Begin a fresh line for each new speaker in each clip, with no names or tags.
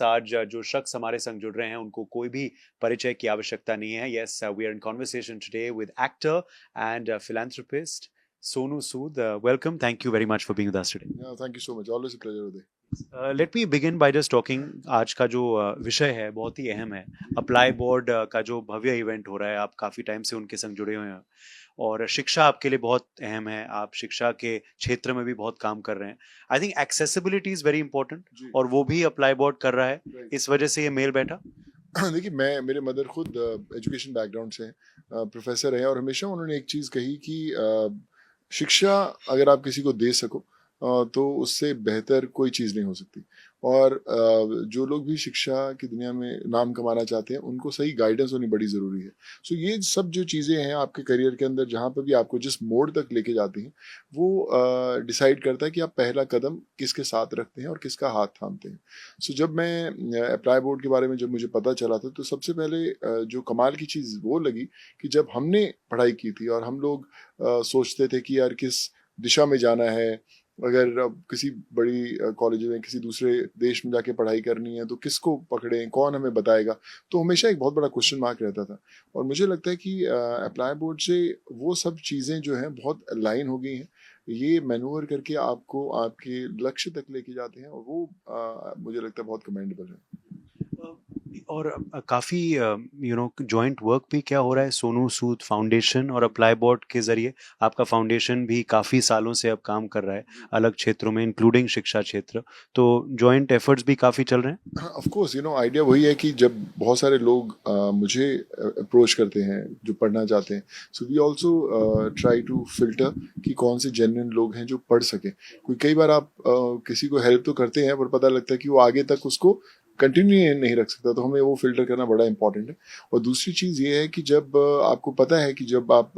आज जो शख्स हमारे संग जुड़ रहे हैं उनको कोई भी परिचय की आवश्यकता नहीं है. Yes, we are in conversation today with actor and philanthropist Sonu Sood. Welcome. Thank you very much for being with us today.
Yeah, thank you so much. Always a pleasure, Uday.
Let me begin by just talking. आज का जो विषय है बहुत ही अहम है. Apply board का जो भव्य इवेंट हो रहा है, आप काफी टाइम से उनके संग जुड़े हुए हैं और शिक्षा आपके लिए बहुत अहम है. आप शिक्षा के क्षेत्र में भी बहुत काम कर रहे हैं. I think accessibility is very important और वो भी अप्लाई बोर्ड कर रहा है. इस वजह से ये मेल बैठा.
देखिए, मेरे मदर खुद एजुकेशन बैकग्राउंड से प्रोफेसर है और हमेशा उन्होंने एक चीज़ कही कि शिक्षा अगर आप किसी को दे सको तो उससे बेहतर कोई चीज़ नहीं हो सकती. और जो लोग भी शिक्षा की दुनिया में नाम कमाना चाहते हैं उनको सही गाइडेंस होनी बड़ी ज़रूरी है. सो ये सब जो चीज़ें हैं आपके करियर के अंदर जहाँ पर भी आपको जिस मोड़ तक लेके जाती हैं वो डिसाइड करता है कि आप पहला कदम किसके साथ रखते हैं और किसका हाथ थामते हैं. सो जब मैं अप्लाई बोर्ड के बारे में जब मुझे पता चला था तो सबसे पहले जो कमाल की चीज़ वो लगी कि जब हमने पढ़ाई की थी और हम लोग सोचते थे कि यार किस दिशा में जाना है, अगर अब किसी बड़ी कॉलेज में किसी दूसरे देश में जाके पढ़ाई करनी है तो किसको पकड़ें, कौन हमें बताएगा, तो हमेशा एक बहुत बड़ा क्वेश्चन मार्क रहता था. और मुझे लगता है कि अप्लाई बोर्ड से वो सब चीज़ें जो हैं बहुत अलाइन हो गई हैं. ये मैनूवर करके आपको आपके लक्ष्य तक लेके जाते हैं और वो मुझे लगता है बहुत कमेंडेबल है.
और काफी जॉइंट वर्क भी क्या हो रहा है सोनू सूद फाउंडेशन और अप्लाई बोर्ड के जरिए. आपका फाउंडेशन भी काफी सालों से अब काम कर रहा है अलग क्षेत्रों में इंक्लूडिंग शिक्षा क्षेत्र. तो जॉइंट एफर्ट्स भी काफी चल रहे हैं.
ऑफ कोर्स आइडिया वही है कि जब बहुत सारे लोग मुझे अप्रोच करते हैं जो पढ़ना चाहते हैं, so we also try to filter कि कौन से जेन्युइन लोग हैं जो पढ़ सकें. कई बार आप किसी को हेल्प तो करते हैं पर पता लगता है कि वो आगे तक उसको कंटिन्यू नहीं रख सकता, तो हमें वो फिल्टर करना बड़ा इंपॉर्टेंट है. और दूसरी चीज़ ये है कि जब आपको पता है कि जब आप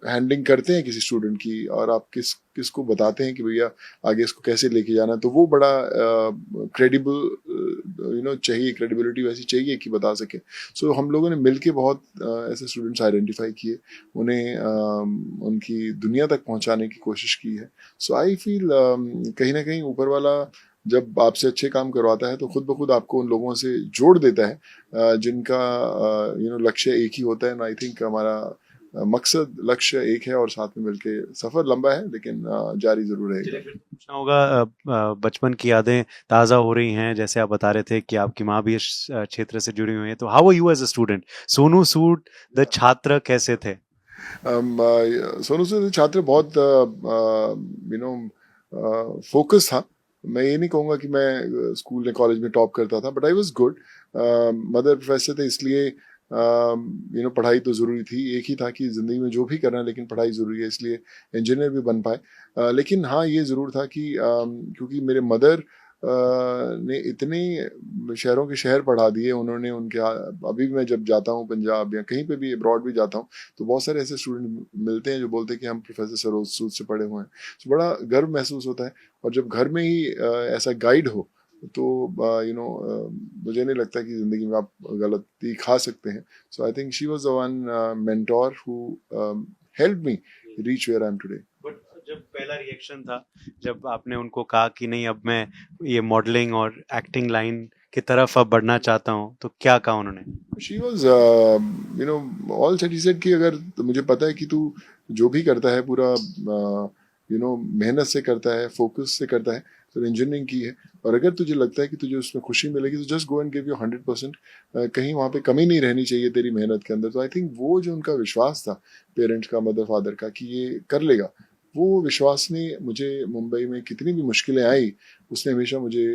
हैंडलिंग करते हैं किसी स्टूडेंट की और आप किसको बताते हैं कि भैया आगे इसको कैसे लेके जाना है, तो वो बड़ा क्रेडिबल चाहिए, क्रेडिबिलिटी वैसी चाहिए कि बता सके. सो हम लोगों ने मिलके बहुत ऐसे स्टूडेंट्स आइडेंटिफाई किए, उन्हें उनकी दुनिया तक पहुंचाने की कोशिश की है. सो आई फील कहीं ना कहीं ऊपर वाला जब आपसे अच्छे काम करवाता है तो खुद ब खुद आपको उन लोगों से जोड़ देता है जिनका लक्ष्य एक ही होता है. एंड आई थिंक हमारा मकसद लक्ष्य एक है और साथ में मिलके सफर लंबा है लेकिन जारी जरूर रहेगा.
पूछना होगा, बचपन की यादें ताज़ा हो रही हैं. जैसे आप बता रहे थे कि आपकी माँ भी इस क्षेत्र से जुड़ी हुई हैं. तो how were you as a student? Sonu Sood the छात्र कैसे थे?
सोनू सूद छात्र बहुत फोकस था. मैं ये नहीं कहूँगा कि मैं स्कूल या कॉलेज में टॉप करता था, but I was good. Mother professor थे इसलिए पढ़ाई तो ज़रूरी थी. एक ही था कि ज़िंदगी में जो भी करना है लेकिन पढ़ाई ज़रूरी है, इसलिए इंजीनियर भी बन पाए. लेकिन हाँ ये ज़रूर था कि क्योंकि मेरे मदर ने इतने शहरों के शहर पढ़ा दिए उन्होंने. उनके अभी भी मैं जब जाता हूँ पंजाब या कहीं पे भी अब्रॉड भी जाता हूँ तो बहुत सारे ऐसे स्टूडेंट मिलते हैं जो बोलते हैं कि हम प्रोफेसर सरोज सूद से पढ़े हुए हैं. तो बड़ा गर्व महसूस होता है. और जब घर में ही ऐसा गाइड हो तो मुझे नहीं लगता कि ज़िंदगी में आप गलती खा सकते हैं. So I think she was the one mentor who help me reach where I am today.
जब पहला रिएक्शन था जब आपने उनको कहा कि नहीं अब मैं ये मॉडलिंग और एक्टिंग लाइन की तरफ अब बढ़ना चाहता हूँ, तो क्या कहा उन्होंने?
She was all set. He said कि अगर तो मुझे पता है कि तू जो भी करता है पूरा मेहनत से करता है, फोकस से करता है, तो इंजीनियरिंग की है. और अगर तुझे लगता है कि तुझे उसमें खुशी मिलेगी तो just go and give you 100%. कहीं वहाँ पे कमी नहीं रहनी चाहिए तेरी मेहनत के अंदर. तो आई थिंक वो जो उनका विश्वास था पेरेंट्स का, मदर फादर का, कि ये कर लेगा, वो विश्वास ने मुझे मुंबई में कितनी भी मुश्किलें आई उसने हमेशा मुझे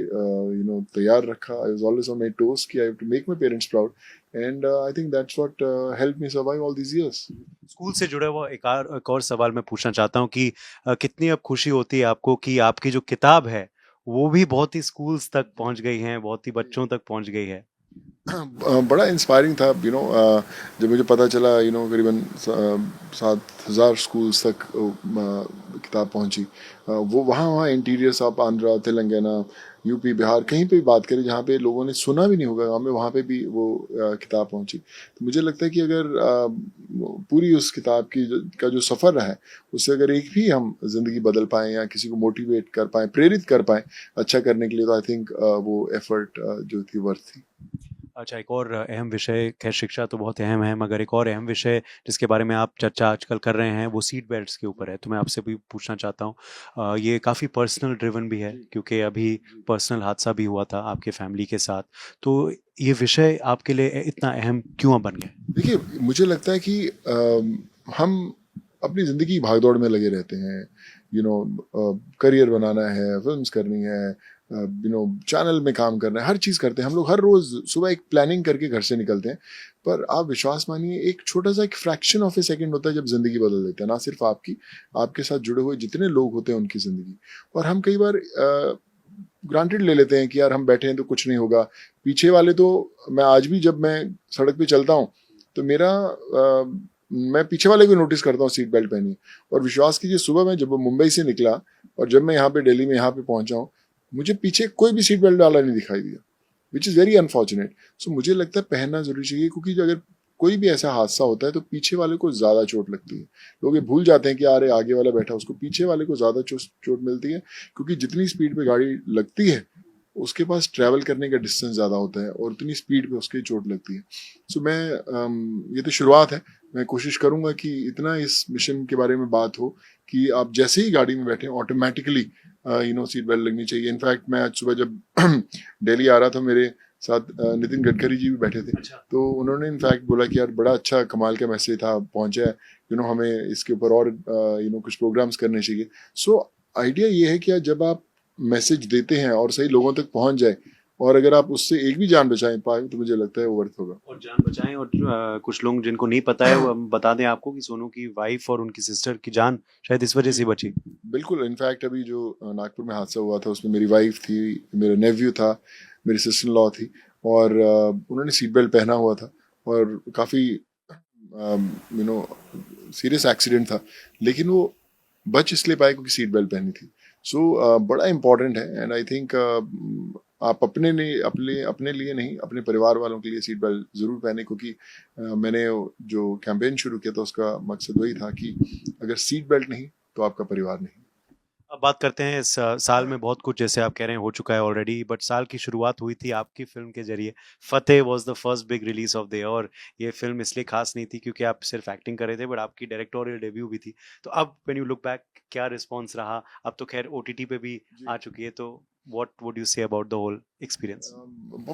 तैयार रखा. I was always on my toes कि I have to make my parents proud. And I think that's what help me survive all these years.
School से जुड़ा हुआ एक और सवाल मैं पूछना चाहता हूँ कि कितनी अब खुशी होती है आपको कि आपकी जो किताब है वो भी बहुत ही स्कूल्स तक पहुंच गई है, बहुत ही बच्चों तक पहुंच गई है.
बड़ा इंस्पायरिंग था, जब मुझे पता चला, करीबन 7,000 स्कूल्स तक किताब पहुंची। वो वहाँ वहाँ इंटीरियर्स आप आंध्रा, तेलंगाना, यूपी, बिहार कहीं पे भी बात करें जहाँ पे लोगों ने सुना भी नहीं होगा गाँव में, वहाँ पे भी वो किताब पहुंची। तो मुझे लगता है कि अगर पूरी उस किताब का जो सफ़र रहा है, उससे अगर एक भी हम जिंदगी बदल पाएं या किसी को मोटिवेट कर पाएं, प्रेरित कर पाएं अच्छा करने के लिए, तो आई थिंक वो एफर्ट जो थी वर्थ थी।
अच्छा, एक और अहम विषय, खैर शिक्षा तो बहुत अहम है, मगर एक और अहम विषय जिसके बारे में आप चर्चा आजकल कर रहे हैं वो सीट बेल्ट्स के ऊपर है। तो मैं आपसे भी पूछना चाहता हूँ, ये काफ़ी पर्सनल ड्रिवन भी है क्योंकि अभी पर्सनल हादसा भी हुआ था आपके फैमिली के साथ। तो ये विषय आपके लिए इतना अहम क्यों बन गया?
देखिए, मुझे लगता है कि हम अपनी ज़िंदगी की भागदौड़ में लगे रहते हैं। करियर बनाना है, फिल्म्स करनी है, चैनल में काम करना है, हर चीज़ करते हैं हम लोग। हर रोज़ सुबह एक प्लानिंग करके घर से निकलते हैं, पर आप विश्वास मानिए, एक छोटा सा एक फ्रैक्शन ऑफ ए सेकंड होता है जब ज़िंदगी बदल देता है, ना सिर्फ आपकी, आपके साथ जुड़े हुए जितने लोग होते हैं उनकी ज़िंदगी। और हम कई बार ग्रांटेड ले लेते हैं कि यार हम बैठे हैं तो कुछ नहीं होगा। पीछे वाले तो, मैं आज भी जब मैं सड़क पे चलता हूँ तो मैं पीछे वाले को नोटिस करता हूँ सीट बेल्ट पहनी। और विश्वास कीजिए, सुबह मैं जब मुंबई से निकला और जब मैं यहाँ पे दिल्ली में यहाँ पे पहुंचा हूँ, मुझे पीछे कोई भी सीट बेल्ट डाला नहीं दिखाई दिया, विच इज़ वेरी अनफॉर्चुनेट। सो मुझे लगता है पहनना जरूरी चाहिए, क्योंकि अगर कोई भी ऐसा हादसा होता है तो पीछे वाले को ज्यादा चोट लगती है। लोग ये भूल जाते हैं कि अरे आगे वाला बैठा, उसको पीछे वाले को ज्यादा चोट मिलती है, क्योंकि जितनी स्पीड पे गाड़ी लगती है उसके पास ट्रैवल करने का डिस्टेंस ज़्यादा होता है और उतनी स्पीड पे उसकी चोट लगती है। सो ये तो शुरुआत है। मैं कोशिश करूंगा कि इतना इस मिशन के बारे में बात हो कि आप जैसे ही गाड़ी में बैठे ऑटोमेटिकली सीट बेल्ट लगनी चाहिए। इनफैक्ट मैं आज सुबह जब दिल्ली आ रहा था, मेरे साथ नितिन गडकरी जी भी बैठे थे।
अच्छा।
तो उन्होंने इनफैक्ट बोला कि यार बड़ा अच्छा कमाल का मैसेज था, पहुंचा है, हमें इसके ऊपर और कुछ प्रोग्राम्स करने चाहिए। सो आइडिया ये है कि जब आप मैसेज देते हैं और सही लोगों तक पहुंच जाए, और अगर आप उससे एक भी जान बचाए पाए, तो मुझे लगता है वो वर्थ होगा।
और जान बचाएं। और कुछ लोग जिनको नहीं पता है वो हम बता दें आपको कि सोनू की वाइफ और उनकी सिस्टर की जान शायद इस वजह से बची।
बिल्कुल, इनफैक्ट अभी जो नागपुर में हादसा हुआ था उसमें मेरी वाइफ थी, मेरा नेव्यू था, मेरी सिस्टर इन लॉ थी, और उन्होंने सीट बेल्ट पहना हुआ था। और काफ़ी यू नो सीरियस एक्सीडेंट था, लेकिन वो बच इसलिए पाए क्योंकि सीट बेल्ट पहनी थी। सो बड़ा इम्पॉर्टेंट है, एंड आई थिंक आप अपने लिए नहीं, अपने परिवार वालों के लिए सीट बेल्ट जरूर पहने, क्योंकि मैंने जो कैंपेन शुरू किया था उसका मकसद वही था कि अगर सीट बेल्ट नहीं तो आपका परिवार नहीं।
अब बात करते हैं, इस साल में बहुत कुछ जैसे आप कह रहे हैं हो चुका है ऑलरेडी, बट साल की शुरुआत हुई थी आपकी फिल्म के जरिए। Fateh was the first big release of the year, और ये फिल्म इसलिए खास नहीं थी क्योंकि आप सिर्फ एक्टिंग कर रहे थे, बट आपकी डायरेक्टोरियल डेब्यू भी थी। तो अब व्हेन यू लुक बैक, क्या रिस्पॉन्स रहा? अब तो खैर ओटीटी पे भी आ चुकी है, तो what would you say about the whole experience?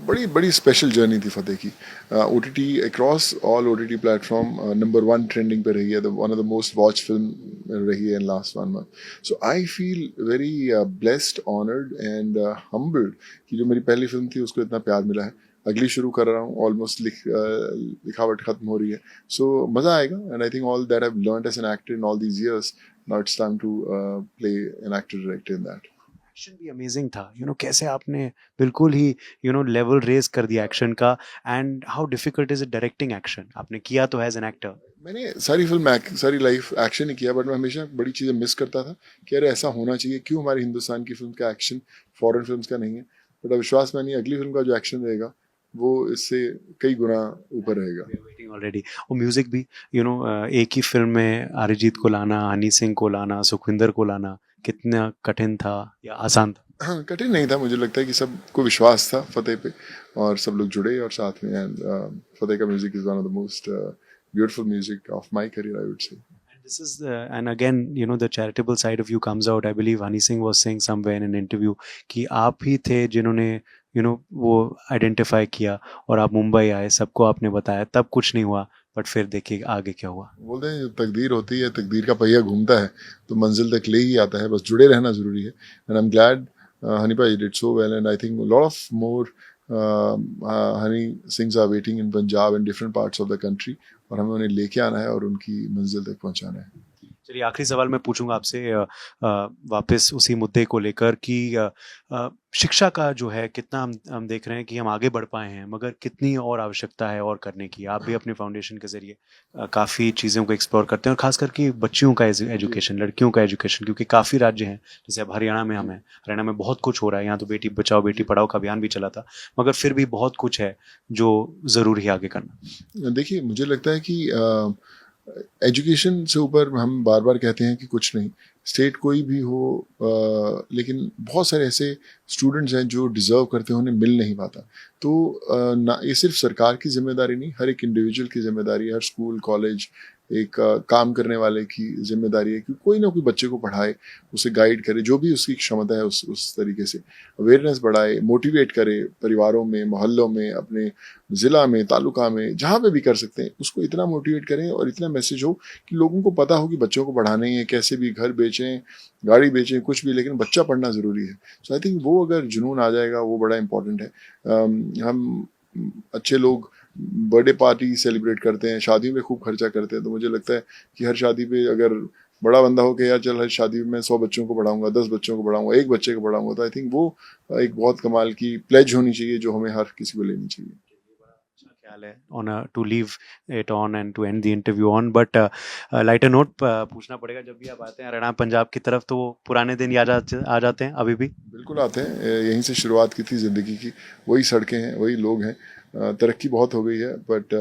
बड़ी बड़ी स्पेशल जर्नी थी फतेह की। OTT across all OTT platform number 1 trending पे रही है, one of the most watch film रही है in last 1 month. So I feel very blessed, honoured and humbled कि जो मेरी पहली फिल्म थी उसको इतना प्यार मिला है। अगली शुरू कर रहा हूँ, ऑलमोस्ट लिखावट खत्म हो रही है। सो मज़ा आएगा, and I think all that I have learned as an actor in all these years, now it's time to play an actor director in that.
Action भी अमेजिंग था, कैसे आपने बिल्कुल ही लेवल रेज कर दिया एक्शन का। And how difficult is it directing action? आपने किया तो एज एन एक्टर।
मैंने सारी लाइफ एक्शन ही किया, बट मैं हमेशा बड़ी चीज़ें मिस करता था कि अरे ऐसा होना चाहिए, क्यों हमारी हिंदुस्तान की फिल्म का एक्शन फॉरेन फिल्म्स का नहीं है। बट अब विश्वास मानिए, अगली फिल्म का जो एक्शन रहेगा वो इससे कई गुना ऊपर रहेगा।
Waiting already. और म्यूजिक भी, एक ही फिल्म में अरिजीत को लाना, हनी सिंह को लाना, सुखविंदर को लाना, कितना कठिन था या आसान था?
हाँ, कठिन नहीं था। मुझे लगता है कि सबको विश्वास था फतेह पे, और सब लोग जुड़े और साथ में। एंड फतेह का music is one of the most beautiful music of my career, I would say.
This is and again, the charitable side of you comes out. I believe Hani Singh was saying somewhere in an interview कि आप ही थे जिन्होंने वो identify किया, और आप मुंबई आए, सबको आपने बताया, तब कुछ नहीं हुआ, बट फिर देखिए आगे क्या हुआ।
बोलते हैं जब तकदीर होती है, तकदीर का पहिया घूमता है तो मंजिल तक ले ही आता है, बस जुड़े रहना जरूरी है। And I am glad Honey भाई did so well, and I think lot of more Honey Singhs are waiting in Punjab and different parts of the country, और हमें उन्हें लेके आना है और उनकी मंजिल तक पहुंचाना है।
चलिए आखिरी सवाल मैं पूछूंगा आपसे वापस उसी मुद्दे को लेकर कि शिक्षा का जो है कितना हम देख रहे हैं कि हम आगे बढ़ पाए हैं, मगर कितनी और आवश्यकता है और करने की। आप भी अपने फाउंडेशन के जरिए काफ़ी चीज़ों को एक्सप्लोर करते हैं, और खास करके बच्चियों का
जी
एजुकेशन, लड़कियों का एजुकेशन, क्योंकि काफ़ी राज्य हैं, जैसे अब हरियाणा में हम हैं, हरियाणा में बहुत कुछ हो रहा है, यहाँ तो बेटी बचाओ बेटी
जी
पढ़ाओ का अभियान भी चला था, मगर फिर भी बहुत कुछ है जो ज़रूरी है आगे करना।
देखिए मुझे लगता है कि एजुकेशन से ऊपर हम बार बार कहते हैं कि कुछ नहीं, स्टेट कोई भी हो, लेकिन बहुत सारे ऐसे स्टूडेंट्स हैं जो डिज़र्व करते हैं, उन्हें मिल नहीं पाता। तो ना ये सिर्फ सरकार की जिम्मेदारी नहीं, हर एक इंडिविजुअल की जिम्मेदारी है, हर स्कूल कॉलेज एक काम करने वाले की जिम्मेदारी है कि कोई ना कोई बच्चे को पढ़ाए, उसे गाइड करे, जो भी उसकी क्षमता है उस तरीके से अवेयरनेस बढ़ाए, मोटिवेट करे, परिवारों में, मोहल्लों में, अपने ज़िला में, तालुका में, जहाँ पे भी कर सकते हैं, उसको इतना मोटिवेट करें और इतना मैसेज हो कि लोगों को पता हो कि बच्चों को पढ़ाना ही है, कैसे भी घर बेचें, गाड़ी बेचें, कुछ भी, लेकिन बच्चा पढ़ना ज़रूरी है। सो आई थिंक वो अगर जुनून आ जाएगा, वो बड़ा इंपॉर्टेंट है। हम अच्छे लोग बर्थडे पार्टी सेलिब्रेट करते हैं, शादियों में खूब खर्चा करते हैं, तो मुझे लगता है कि हर शादी पे अगर बड़ा बंदा हो के यार चल हर शादी में मैं 100 बच्चों को पढ़ाऊंगा, 10 बच्चों को पढ़ाऊंगा, एक बच्चे को पढ़ाऊंगा, तो आई थिंक वो एक बहुत कमाल की प्लेज होनी चाहिए जो हमें हर किसी को लेनी चाहिए।
अच्छा ख्याल है on to leave it on and to and the interview on, but lighter note पूछना पड़ेगा, जब भी आप आते हैं हरियाणा पंजाब की तरफ तो वो पुराने दिन याद आ जाते हैं अभी भी?
बिल्कुल आते हैं, यहीं से शुरुआत की थी ज़िंदगी की, वही सड़कें हैं, वही लोग हैं। तरक्की बहुत हो गई है, बट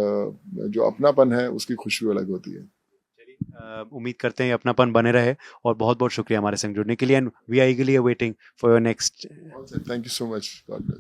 जो अपनापन है उसकी खुशबू अलग होती है।
चलिए उम्मीद करते हैं ये अपनापन बने रहे, और बहुत बहुत शुक्रिया हमारे संग जुड़ने के लिए, and we are eagerly awaiting for your next.
Thank you so much, God bless.